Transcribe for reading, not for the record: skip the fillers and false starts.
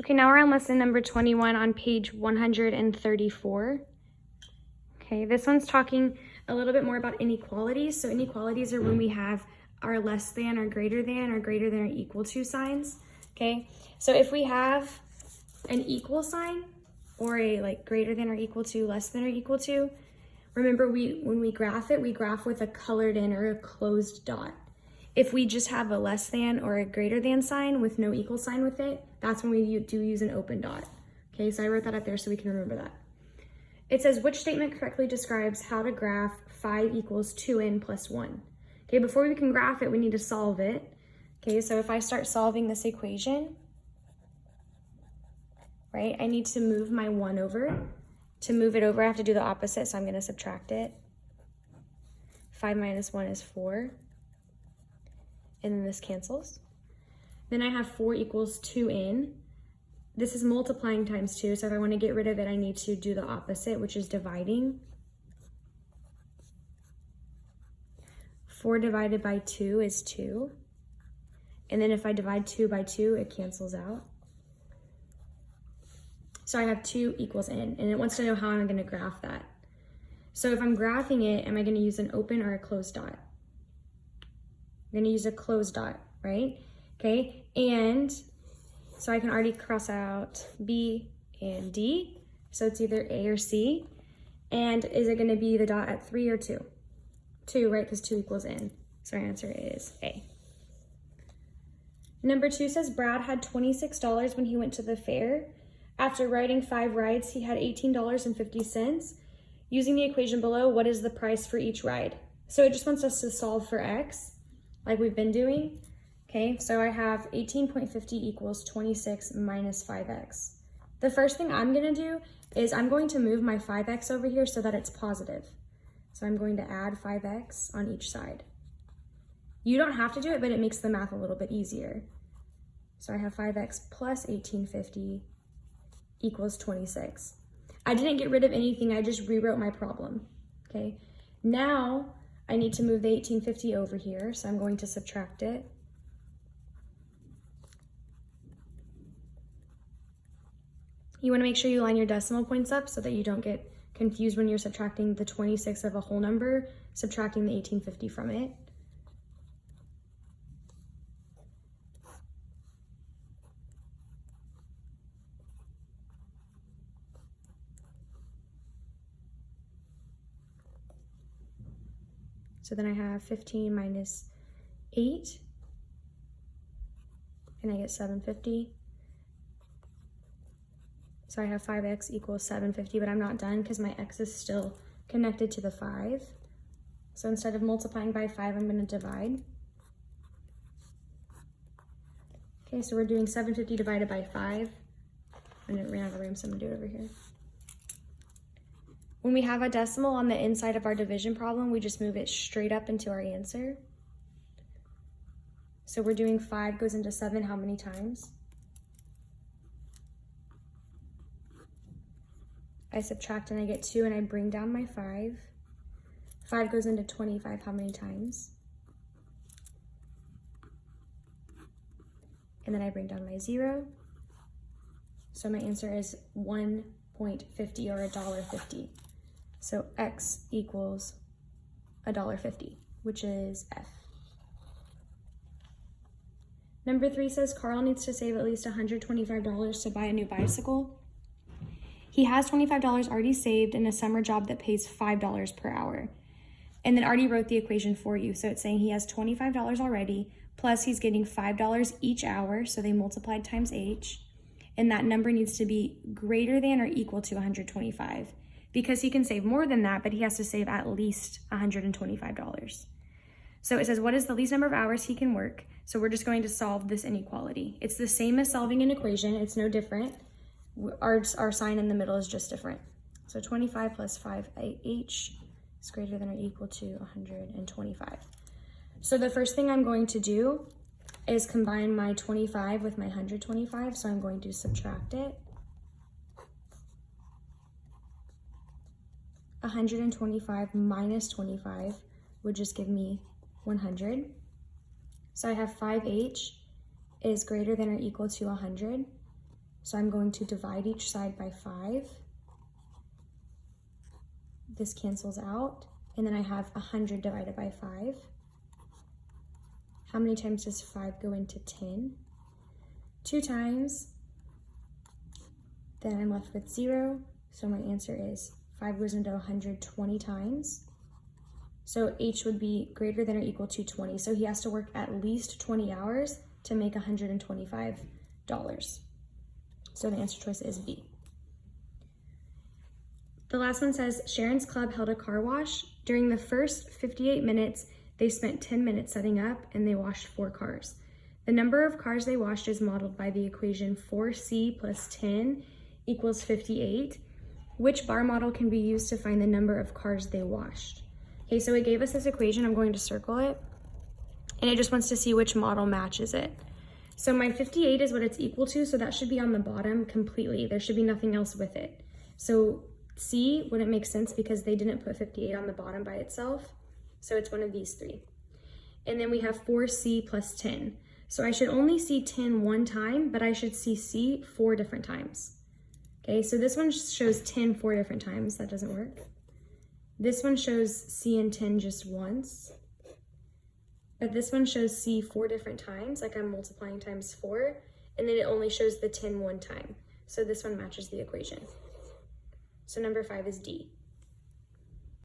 Okay, now we're on lesson number 21 on page 134. Okay, this one's talking a little bit more about inequalities. So inequalities are when we have our less than or greater than or equal to signs. Okay, so if we have an equal sign or a like greater than or equal to, less than or equal to, remember when we graph it, we graph with a colored in or a closed dot. If we just have a less than or a greater than sign with no equal sign with it, that's when we do use an open dot. Okay, so I wrote that up there so we can remember that. It says, which statement correctly describes how to graph 5 equals 2n plus 1? Okay, before we can graph it, we need to solve it. Okay, so if I start solving this equation, right, I need to move my 1 over. To move it over, I have to do the opposite, so I'm going to subtract it. 5 minus 1 is 4. And then this cancels. Then I have 4 equals 2n. This is multiplying times 2, so if I want to get rid of it, I need to do the opposite, which is dividing. 4 divided by 2 is 2. And then if I divide 2 by 2, it cancels out. So I have 2 equals n, and it wants to know how I'm going to graph that. So if I'm graphing it, am I going to use an open or a closed dot? I'm going to use a closed dot, right? Okay, and so I can already cross out B and D. So it's either A or C. And is it going to be the dot at 3 or 2? 2, right? Because 2 equals n. So our answer is A. Number 2 says Brad had $26 when he went to the fair. After riding 5 rides, he had $18.50. Using the equation below, what is the price for each ride? So it just wants us to solve for x, like we've been doing. Okay, so I have 18.50 equals 26 minus 5x. The first thing I'm going to do is I'm going to move my 5x over here so that it's positive. So I'm going to add 5x on each side. You don't have to do it, but it makes the math a little bit easier. So I have 5x plus 1850 equals 26. I didn't get rid of anything, I just rewrote my problem. Okay, now I need to move the 1850 over here, so I'm going to subtract it. You want to make sure you line your decimal points up so that you don't get confused when you're subtracting the 26 of a whole number, subtracting the 1850 from it. So then I have 15 minus 8, and I get 750. So I have 5x equals 750, but I'm not done because my x is still connected to the 5. So instead of multiplying by 5, I'm going to divide. Okay, so we're doing 750 divided by 5. And it ran out of room, so I'm going to do it over here. When we have a decimal on the inside of our division problem, we just move it straight up into our answer. So we're doing 5 goes into 7 how many times? I subtract and I get 2 and I bring down my 5. 5 goes into 25 how many times? And then I bring down my 0. So my answer is 1.50 or $1.50. So x equals $1.50, which is F. Number 3 says Carl needs to save at least $125 to buy a new bicycle. He has $25 already saved in a summer job that pays $5 per hour. And then already wrote the equation for you. So it's saying he has $25 already, plus he's getting $5 each hour, so they multiplied times h. And that number needs to be greater than or equal to 125. Because he can save more than that, but he has to save at least $125. So it says, what is the least number of hours he can work? So we're just going to solve this inequality. It's the same as solving an equation. It's no different. Our sign in the middle is just different. So 25 plus 5h is greater than or equal to 125. So the first thing I'm going to do is combine my 25 with my 125. So I'm going to subtract it. 125 minus 25 would just give me 100. So I have 5h is greater than or equal to 100. So I'm going to divide each side by 5. This cancels out. And then I have 100 divided by 5. How many times does 5 go into 10? 2 times. Then I'm left with 0. So my answer is 5 goes into 120 times. So H would be greater than or equal to 20. So he has to work at least 20 hours to make $125. So the answer choice is B. The last one says, Sharon's club held a car wash. During the first 58 minutes, they spent 10 minutes setting up and they washed 4 cars. The number of cars they washed is modeled by the equation 4C plus 10 equals 58. Which bar model can be used to find the number of cars they washed? Okay, so it gave us this equation. I'm going to circle it. And it just wants to see which model matches it. So my 58 is what it's equal to, so that should be on the bottom completely. There should be nothing else with it. So C wouldn't make sense because they didn't put 58 on the bottom by itself. So it's one of these 3. And then we have 4C plus 10. So I should only see 10 one time, but I should see C 4 different times. Okay, so this one shows 10 4 different times. That doesn't work. This one shows C and 10 just once. But this one shows C 4 different times, like I'm multiplying times 4, and then it only shows the 10 one time. So this one matches the equation. So number 5 is D.